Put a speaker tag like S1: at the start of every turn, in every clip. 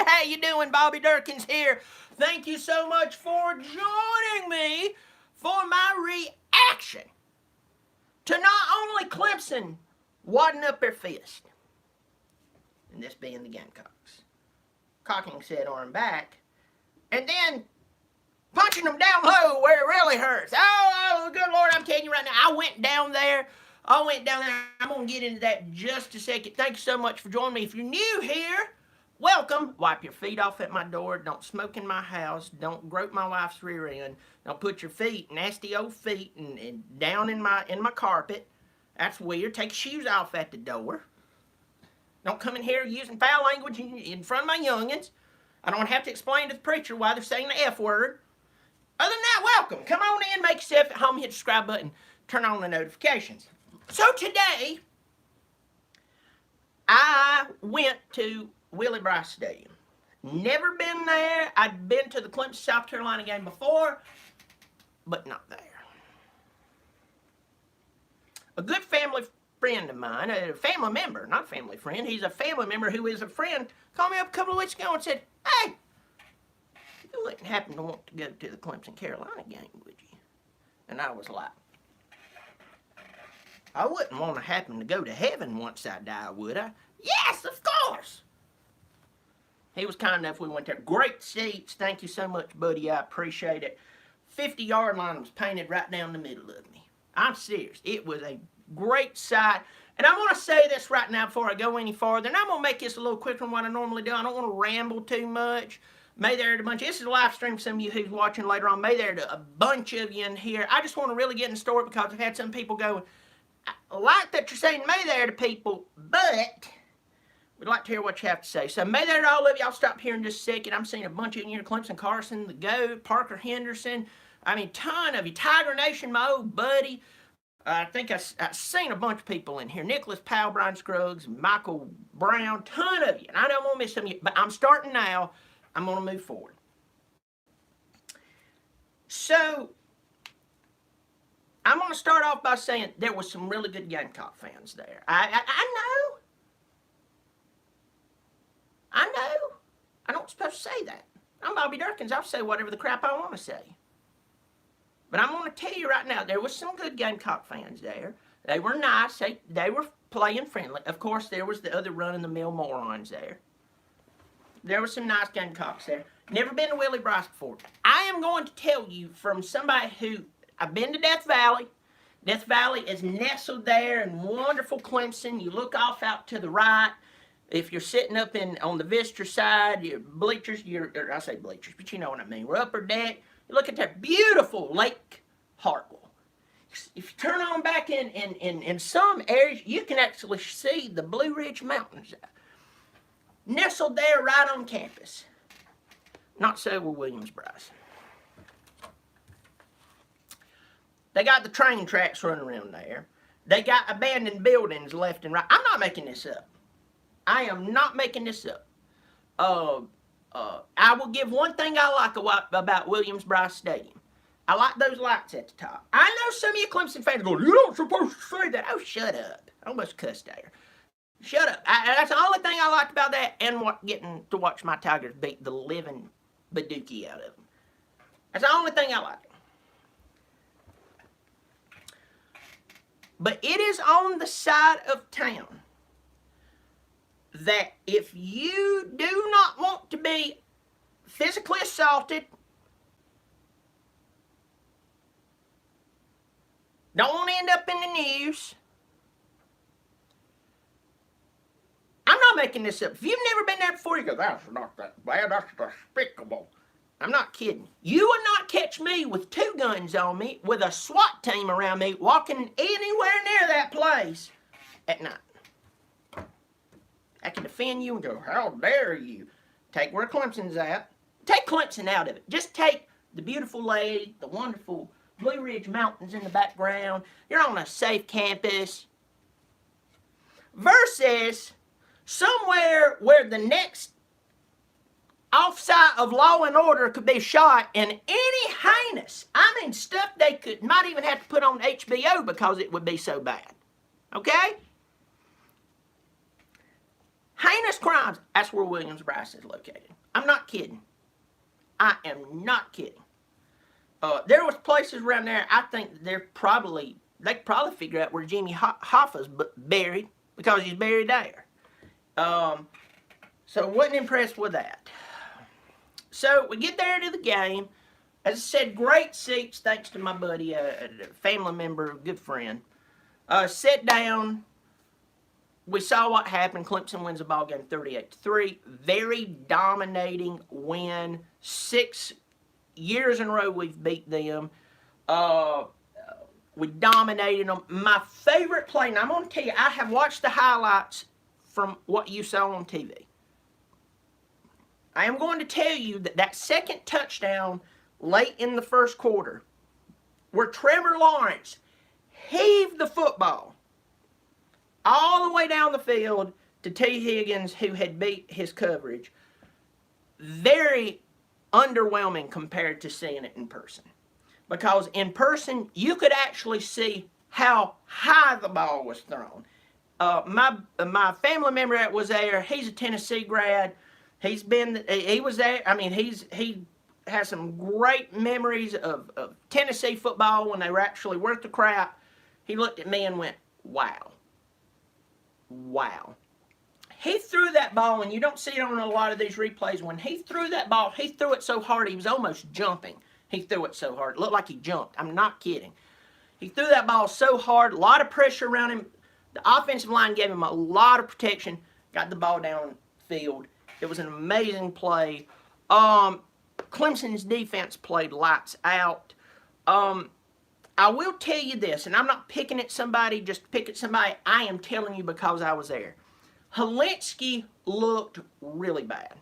S1: How you doing? Bobby Dirkens here. Thank you so much for joining me for my reaction to not only Clemson wadding up their fist, and this being the Gamecocks, cocking said arm back, and then punching them down low where it really hurts. Oh, good Lord, I'm telling you right now, I went down there. I'm going to get into that in just a second. Thank you so much for joining me. If you're new here, welcome. Wipe your feet off at my door. Don't smoke in my house. Don't grope my wife's rear end. Don't put your feet, nasty old feet, and down in my carpet. That's weird. Take your shoes off at the door. Don't come in here using foul language in front of my youngins. I don't have to explain to the preacher why they're saying the F word. Other than that, welcome. Come on in, make yourself at home, hit the subscribe button, turn on the notifications. So today, I went to Willie Bryce Stadium. Never been there. I'd been to the Clemson, South Carolina game before, but not there. A good family friend of mine, a family member, not a family friend, he's a family member who is a friend, called me up a couple of weeks ago and said, hey, you wouldn't happen to want to go to the Clemson Carolina game, would you? And I was like, I wouldn't want to happen to go to heaven once I die, would I? Yes, of course. He was kind enough, we went there. Great seats. Thank you so much, buddy. I appreciate it. 50-yard line was painted right down the middle of me. I'm serious. It was a great sight. And I want to say this right now before I go any farther. And I'm going to make this a little quicker than what I normally do. I don't want to ramble too much. May there a bunch. This is a live stream. Some of you who's watching later on. May there a bunch of you in here. I just want to really get in the story because I've had some people go, I like that you're saying may there to people, but we'd like to hear what you have to say. So may there to all of you. I'll stop here in just a second. I'm seeing a bunch of you here. Clemson Carson, the GOAT, Parker Henderson. I mean, ton of you. Tiger Nation, my old buddy. I think I've seen a bunch of people in here. Nicholas Powell, Brian Scruggs, Michael Brown, ton of you. And I don't want to miss some of you, but I'm starting now. I'm going to move forward. So, I'm going to start off by saying there was some really good Gamecock fans there. I know. I don't supposed to say that. I'm Bobby Dirkens. I'll say whatever the crap I want to say. But I'm going to tell you right now, there was some good Gamecock fans there. They were nice. They were playing friendly. Of course, there was the other run-of-the-mill morons there. There were some nice Gamecocks there. Never been to Willie Bryce before. I am going to tell you from somebody who, I've been to Death Valley. Death Valley is nestled there in wonderful Clemson. You look off out to the right. If you're sitting up on the visitor side, your bleachers, I say bleachers, but you know what I mean. We're upper deck. You look at that beautiful Lake Hartwell. If you turn on back in some areas, you can actually see the Blue Ridge Mountains nestled there right on campus. Not so with Williams Bryce. They got the train tracks running around there. They got abandoned buildings left and right. I'm not making this up. I am not making this up. I will give one thing I like about Williams Bryce Stadium. I like those lights at the top. I know some of you Clemson fans go, you don't supposed to say that. Oh, shut up. I almost cussed there. Shut up. That's the only thing I liked about that and getting to watch my Tigers beat the living badookie out of them. That's the only thing I liked. But it is on the side of town that if you do not want to be physically assaulted, don't want to end up in the news. I'm not making this up. If you've never been there before, you go, that's not that bad, that's despicable. I'm not kidding. You will not catch me with 2 guns on me, with a SWAT team around me, walking anywhere near that place at night. I can defend you and go, how dare you? Take where Clemson's at. Take Clemson out of it. Just take the beautiful lake, the wonderful Blue Ridge Mountains in the background. You're on a safe campus. Versus somewhere where the next offsite of law and order could be shot in any heinous, I mean stuff they might even have to put on HBO because it would be so bad. Okay? Heinous West Crimes, that's where Williams-Brice is located. I'm not kidding. I am not kidding. There was places around there, I think they could probably figure out where Jimmy Hoffa's buried, because he's buried there. So wasn't impressed with that. So we get there to the game. As I said, great seats, thanks to my buddy, a family member, a good friend. Sit down. We saw what happened. Clemson wins the ball game 38-3. Very dominating win. 6 years in a row we've beat them. We dominated them. My favorite play, and I'm going to tell you, I have watched the highlights from what you saw on TV. I am going to tell you that second touchdown late in the first quarter, where Trevor Lawrence heaved the football all the way down the field to T. Higgins, who had beat his coverage, very underwhelming compared to seeing it in person. Because in person, you could actually see how high the ball was thrown. My family member that was there, he's a Tennessee grad. He was there. I mean, he has some great memories of Tennessee football when they were actually worth the crap. He looked at me and went, wow. Wow. He threw that ball, and you don't see it on a lot of these replays. When he threw that ball, he threw it so hard he was almost jumping. He threw it so hard. It looked like he jumped. I'm not kidding. He threw that ball so hard, a lot of pressure around him. The offensive line gave him a lot of protection, got the ball downfield. It was an amazing play. Clemson's defense played lights out. I will tell you this, and I'm not picking at somebody just to pick at somebody. I am telling you because I was there. Helinski looked really bad.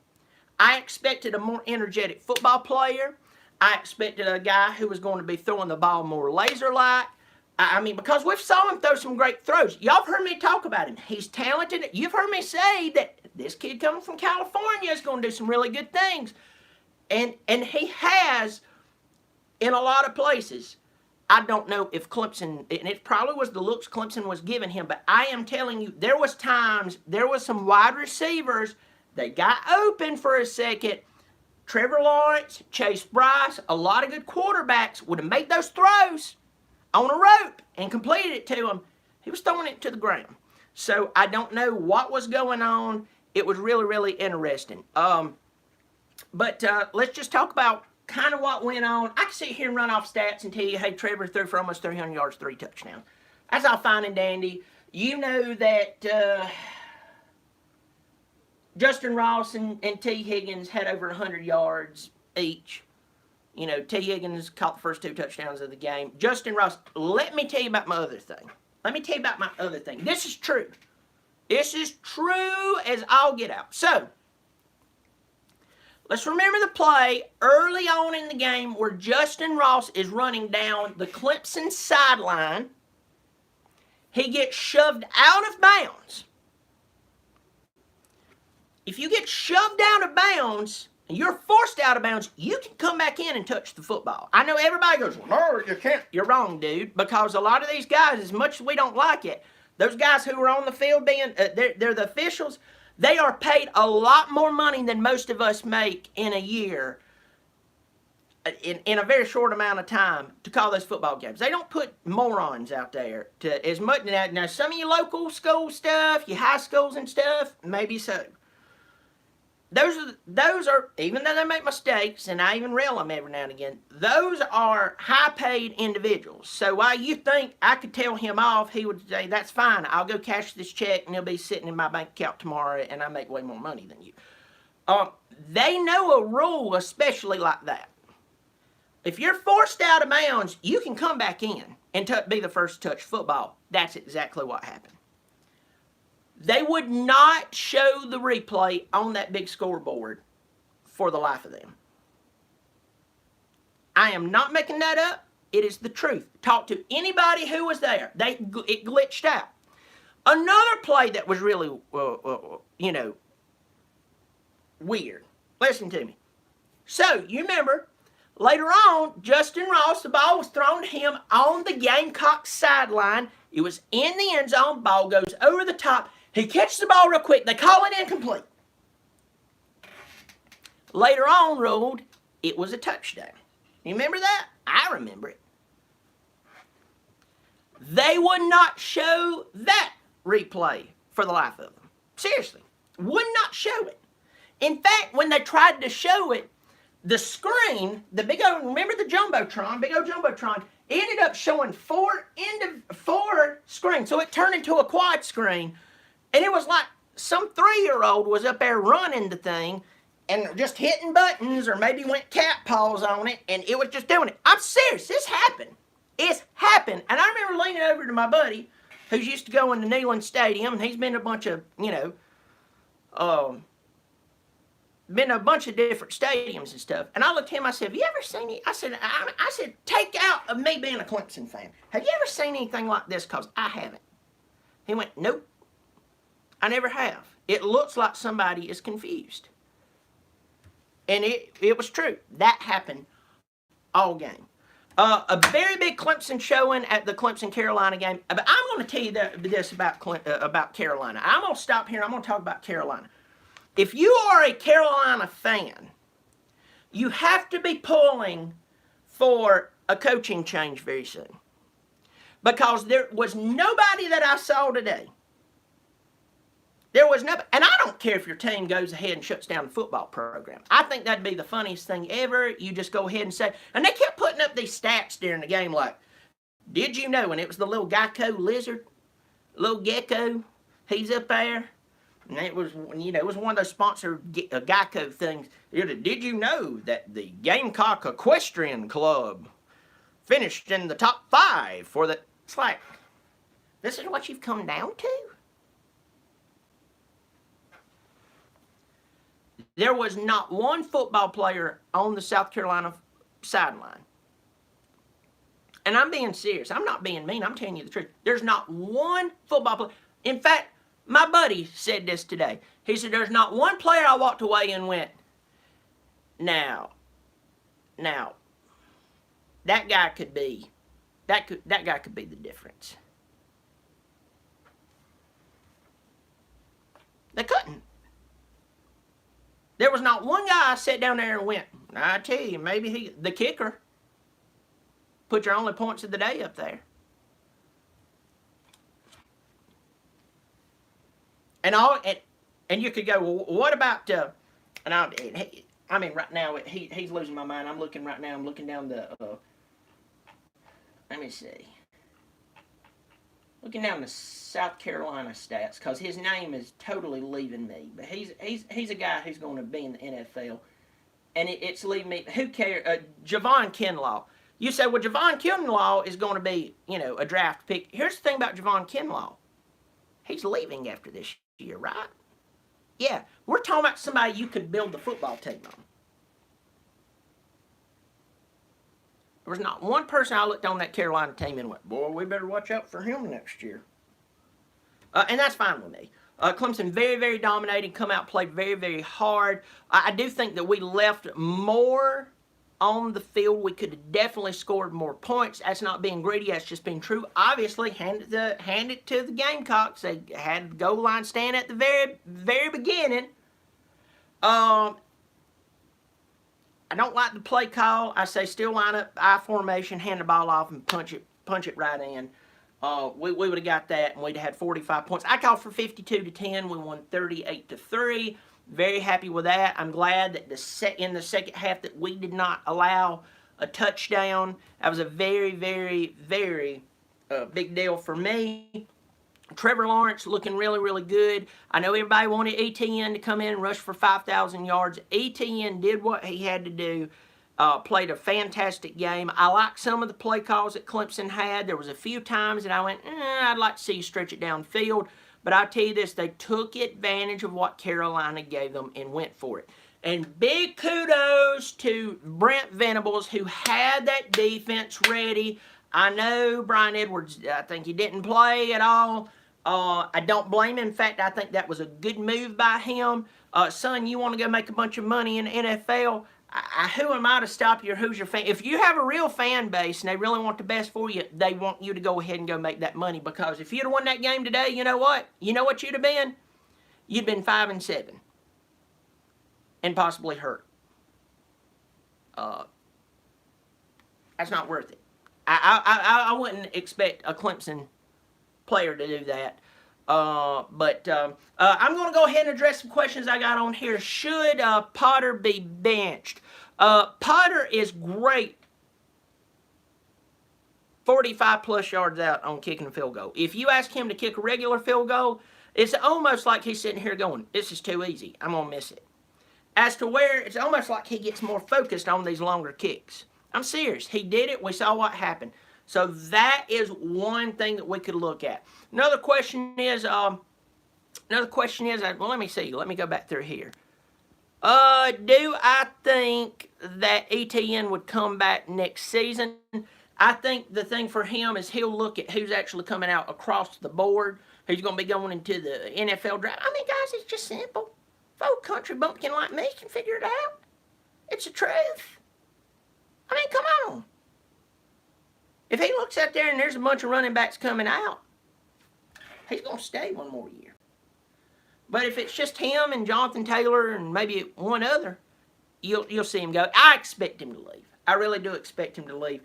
S1: I expected a more energetic football player. I expected a guy who was going to be throwing the ball more laser-like. I mean, because we've saw him throw some great throws. Y'all have heard me talk about him. He's talented. You've heard me say that this kid coming from California is going to do some really good things. And he has in a lot of places. I don't know if Clemson, and it probably was the looks Clemson was giving him, but I am telling you, there was some wide receivers that got open for a second. Trevor Lawrence, Chase Bryce, a lot of good quarterbacks would have made those throws on a rope and completed it to him. He was throwing it to the ground. So I don't know what was going on. It was really, really interesting. But let's just talk about kind of what went on. I can sit here and run off stats and tell you, hey, Trevor threw for almost 300 yards, 3 touchdowns. That's all fine and dandy. You know that Justin Ross and T. Higgins had over 100 yards each. You know, T. Higgins caught the first 2 touchdowns of the game. Justin Ross, let me tell you about my other thing. This is true. This is true as all get out. So, let's remember the play early on in the game where Justin Ross is running down the Clemson sideline. He gets shoved out of bounds. If you get shoved out of bounds and you're forced out of bounds, you can come back in and touch the football. I know everybody goes, well, no, you can't. You're wrong, dude, because a lot of these guys, as much as we don't like it, those guys who are on the field they're the officials, they are paid a lot more money than most of us make in a year, in a very short amount of time, to call those football games. They don't put morons out there to as much. Now, some of you local school stuff, your high schools and stuff, maybe so. Those are, even though they make mistakes, and I even rail them every now and again, those are high-paid individuals. So while you think I could tell him off, he would say, that's fine, I'll go cash this check, and it'll be sitting in my bank account tomorrow, and I make way more money than you. They know a rule especially like that. If you're forced out of bounds, you can come back in and be the first to touch football. That's exactly what happened. They would not show the replay on that big scoreboard for the life of them. I am not making that up. It is the truth. Talk to anybody who was there. It glitched out. Another play that was really, weird. Listen to me. So, you remember, later on, Justin Ross, the ball was thrown to him on the Gamecocks sideline. It was in the end zone. Ball goes over the top. He catches the ball real quick. They call it incomplete. Later on ruled it was a touchdown. You remember that? I remember it. They would not show that replay for the life of them. Seriously. Would not show it. In fact, when they tried to show it, the screen, the big old, remember the Jumbotron, big old Jumbotron, ended up showing four screens. So it turned into a quad screen. And it was like some 3-year-old was up there running the thing and just hitting buttons, or maybe went cat paws on it, and it was just doing it. I'm serious. This happened. It's happened. And I remember leaning over to my buddy who's used to going to Neyland Stadium, and he's been to a bunch of, been to a bunch of different stadiums and stuff. And I looked at him, I said, have you ever seen it? I said, take out of me being a Clemson fan. Have you ever seen anything like this? Because I haven't. He went, nope. I never have. It looks like somebody is confused. And it was true. That happened all game. A very big Clemson showing at the Clemson-Carolina game. But I'm going to tell you this about Carolina. I'm going to stop here. I'm going to talk about Carolina. If you are a Carolina fan, you have to be pulling for a coaching change very soon. Because there was nobody that I saw today. There was nobody, and I don't care if your team goes ahead and shuts down the football program. I think that'd be the funniest thing ever. You just go ahead and say, and they kept putting up these stats during the game like, did you know? And it was the little gecko lizard, little gecko, he's up there. And it was, it was one of those sponsored Geico things. Did you know that the Gamecock Equestrian Club finished in the top 5 for the... It's like, this is what you've come down to? There was not one football player on the South Carolina sideline. And I'm being serious. I'm not being mean. I'm telling you the truth. There's not one football player. In fact, my buddy said this today. He said, there's not one player I walked away and went, now, that guy could be, that guy could be the difference. They couldn't. There was not one guy I sat down there and went, I tell you, maybe the kicker, put your only points of the day up there. And you could go, well, what about, right now, he's losing my mind. I'm looking down the, let me see. Looking down the South Carolina stats, because his name is totally leaving me. But he's a guy who's going to be in the NFL. And it's leaving me. Who cares? Javon Kinlaw. You say, well, Javon Kinlaw is going to be, a draft pick. Here's the thing about Javon Kinlaw. He's leaving after this year, right? Yeah, we're talking about somebody you could build the football team on. There was not one person I looked on that Carolina team and went, boy, we better watch out for him next year. And that's fine with me. Clemson very, very dominating, come out, played very, very hard. I do think that we left more on the field. We could have definitely scored more points. That's not being greedy. That's just being true. Obviously, hand it to the Gamecocks. They had the goal line stand at the very, very beginning. I don't like the play call. I say still line up, I formation, hand the ball off, and punch it right in. We would have got that, and we'd have had 45 points. I called for 52-10. We won 38-3. Very happy with that. I'm glad that in the second half that we did not allow a touchdown. That was a very, very, very big deal for me. Trevor Lawrence looking really, really good. I know everybody wanted ETN to come in and rush for 5,000 yards. ETN did what he had to do. Played a fantastic game. I like some of the play calls that Clemson had. There was a few times that I went, I'd like to see you stretch it downfield. But I'll tell you this, they took advantage of what Carolina gave them and went for it. And big kudos to Brent Venables, who had that defense ready. I know Brian Edwards, I think he didn't play at all. I don't blame him. In fact, I think that was a good move by him. Son, you want to go make a bunch of money in the NFL? who am I to stop you or who's your fan? If you have a real fan base and they really want the best for you, they want you to go ahead and go make that money, because if you'd have won that game today, you know what? You know what you'd have been? You'd been 5-7 and possibly hurt. That's not worth it. I wouldn't expect a Clemson player to do that. But I'm going to go ahead and address some questions I got on here. Should Potter be benched? Potter is great 45 plus yards out on kicking a field goal. If you ask him to kick a regular field goal, it's almost like he's sitting here going, this is too easy, I'm going to miss it. As to where it's almost like he gets more focused on these longer kicks. I'm serious. He did it. We saw what happened. So that is one thing that we could look at. Another question is, well, let me see. Let me go back through here. Do I think that ETN would come back next season? I think the thing for him is he'll look at who's actually coming out across the board, who's going to be going into the NFL draft. I mean, guys, it's just simple. If old country bumpkin like me can figure it out, it's the truth. I mean, come on. If he looks out there and there's a bunch of running backs coming out, he's going to stay one more year. But if it's just him and Jonathan Taylor and maybe one other, you'll see him go. I expect him to leave. I really do expect him to leave.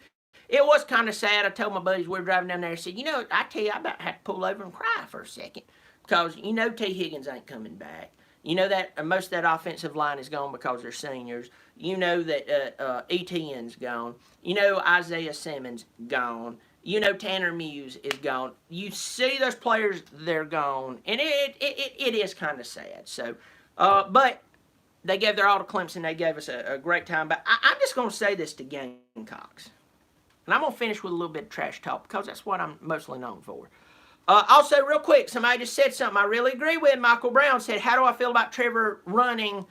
S1: It was kind of sad. I told my buddies we were driving down there, I said, you know, I tell you, I about had to pull over and cry for a second, because you know T. Higgins ain't coming back. You know that most of that offensive line is gone because they're seniors. You know that ETN's gone. You know Isaiah Simmons gone. You know Tanner Muse is gone. You see those players, they're gone. And it is kind of sad. So, but they gave their all to Clemson. They gave us a great time. But I'm just going to say this to Gamecocks. And I'm going to finish with a little bit of trash talk, because that's what I'm mostly known for. Also, real quick, somebody just said something I really agree with. Michael Brown said, how do I feel about Trevor running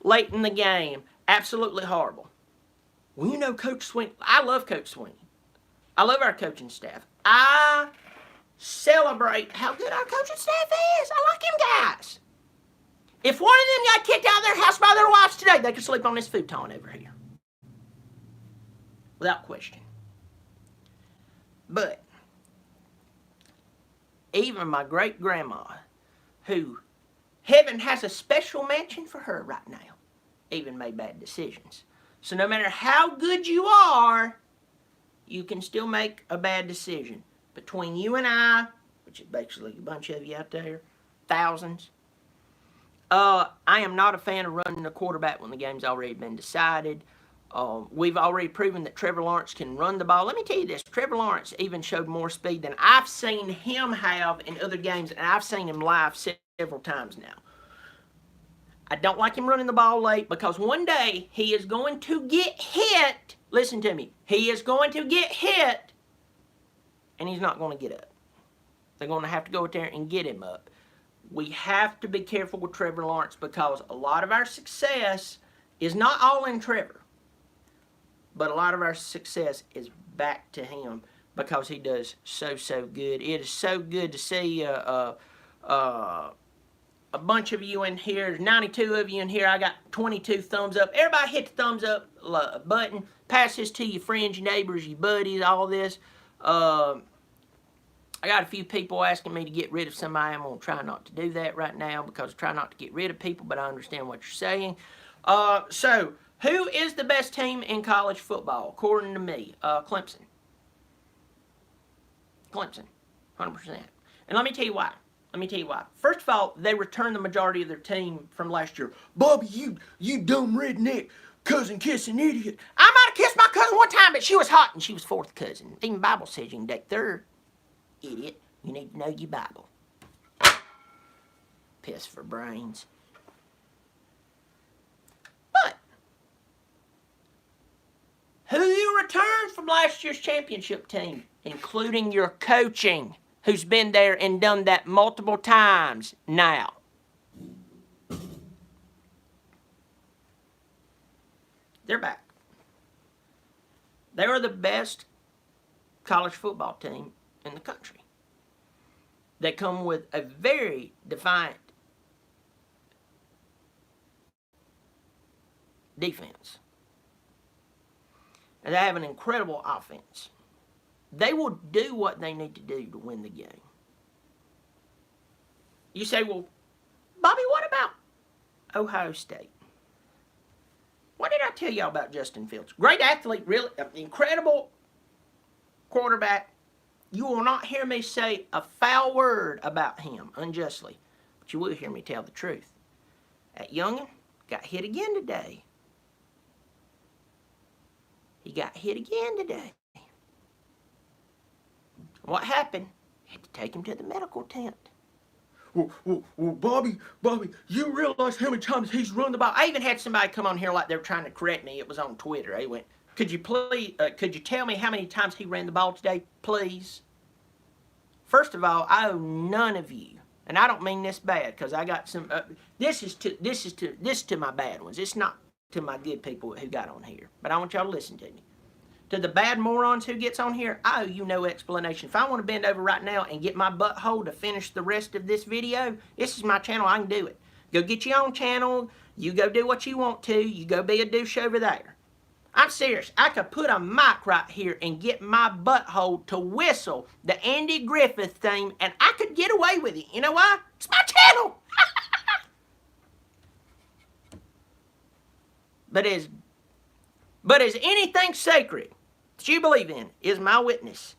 S1: late in the game? Absolutely horrible. Well, you know Coach Sweeney. I love Coach Sweeney. I love our coaching staff. I celebrate how good our coaching staff is. I like them guys. If one of them got kicked out of their house by their wives today, they could sleep on this futon over here. Without question. But even my great-grandma, who heaven has a special mansion for her right now, even made bad decisions. So no matter how good you are, you can still make a bad decision. Between you and I, which is basically a bunch of you out there, thousands, I am not a fan of running the quarterback when the game's already been decided. We've already proven that Trevor Lawrence can run the ball. Let me tell you this. Trevor Lawrence even showed more speed than I've seen him have in other games, and I've seen him live several times now. I don't like him running the ball late, because one day he is going to get hit. Listen to me. He is going to get hit, and he's not going to get up. They're going to have to go out there and get him up. We have to be careful with Trevor Lawrence, because a lot of our success is not all in Trevor. But a lot of our success is back to him, because he does so good. It is so good to see a bunch of you in here. There's 92 of you in here. I got 22 thumbs up. Everybody hit the thumbs up button. Pass this to your friends, your neighbors, your buddies, all this. I got a few people asking me to get rid of somebody. I'm going to try not to do that right now, because I try not to get rid of people, but I understand what you're saying. So, who is the best team in college football, according to me? Clemson. Clemson, 100%. And let me tell you why. First of all, they returned the majority of their team from last year. Bobby, you dumb redneck, cousin kissing idiot. I might have kissed my cousin one time, but she was hot and she was fourth cousin. Even Bible says you can date third. Idiot, you need to know your Bible. Piss for brains. But who you returned from last year's championship team, including your coaching, who's been there and done that multiple times now? They're back. They are the best college football team in the country. They come with a very defiant defense. and they have an incredible offense. They will do what they need to do to win the game. You say, well, Bobby, what about Ohio State? What did I tell y'all about Justin Fields? Great athlete, really incredible quarterback. You will not hear me say a foul word about him unjustly, but you will hear me tell the truth. That youngin' got hit again today. He got hit again today. What happened? Had to take him to the medical tent. Well, Bobby, you realize how many times he's run the ball? I even had somebody come on here like they were trying to correct me. It was on Twitter. They went, could you tell me how many times he ran the ball today, please? First of all, I owe none of you, and I don't mean this bad, because I got some. This is to my bad ones. It's not to my good people who got on here. But I want y'all to listen to me. To the bad morons who gets on here, I owe you no explanation. If I want to bend over right now and get my butthole to finish the rest of this video, this is my channel. I can do it. Go get your own channel. You go do what you want to. You go be a douche over there. I'm serious. I could put a mic right here and get my butthole to whistle the Andy Griffith theme, and I could get away with it. You know why? It's my channel. But as anything sacred that you believe in is my witness.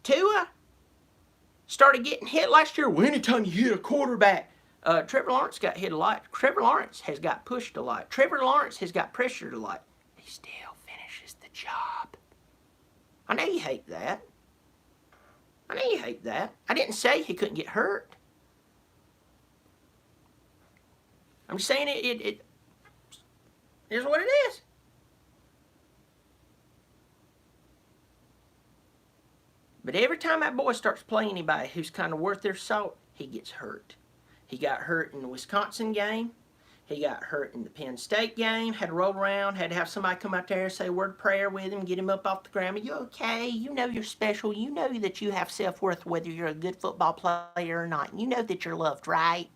S1: Tua started getting hit last year. Well, anytime you hit a quarterback, Trevor Lawrence got hit a lot. Trevor Lawrence has got pushed a lot. Trevor Lawrence has got pressured a lot. He still finishes the job. I know you hate that. I know you hate that. I didn't say he couldn't get hurt. I'm just saying it is what it is. But every time that boy starts playing anybody who's kind of worth their salt, he gets hurt. He got hurt in the Wisconsin game. He got hurt in the Penn State game. Had to roll around. Had to have somebody come out there and say a word of prayer with him, get him up off the ground. Are you okay? You know you're special. You know that you have self-worth whether you're a good football player or not. You know that you're loved, right?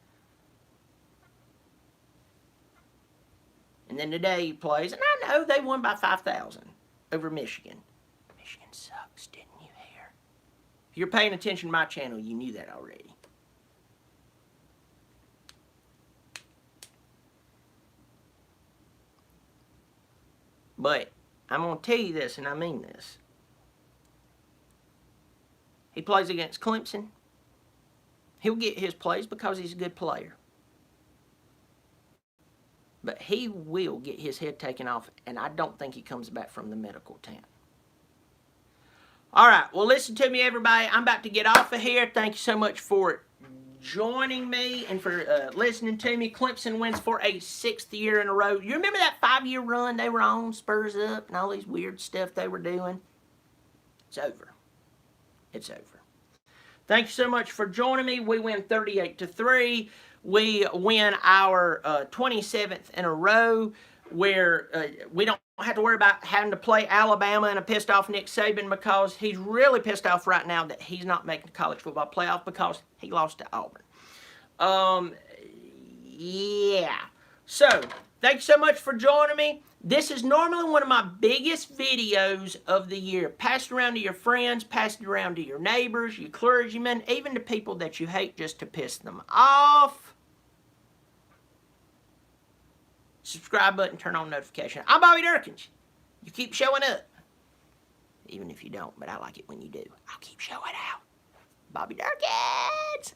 S1: And then today he plays, and I know they won by 5,000 over Michigan. Michigan sucks, didn't you hear? If you're paying attention to my channel, you knew that already. But I'm going to tell you this, and I mean this. He plays against Clemson. He'll get his plays because he's a good player. But he will get his head taken off, and I don't think he comes back from the medical tent. All right, well, listen to me, everybody. I'm about to get off of here. Thank you so much for joining me and for listening to me. Clemson wins for a 6th year in a row. You remember that 5-year run they were on, Spurs up, and all these weird stuff they were doing? It's over. It's over. Thank you so much for joining me. We win 38-3. We win our 27th in a row where we don't have to worry about having to play Alabama and a pissed off Nick Saban because he's really pissed off right now that he's not making the college football playoff because he lost to Auburn. Yeah. So, thank you so much for joining me. This is normally one of my biggest videos of the year. Pass it around to your friends, pass it around to your neighbors, your clergymen, even to people that you hate just to piss them off. Subscribe button, turn on notification. I'm Bobby Dirkens. You keep showing up. Even if you don't, but I like it when you do. I'll keep showing out. Bobby Dirkens.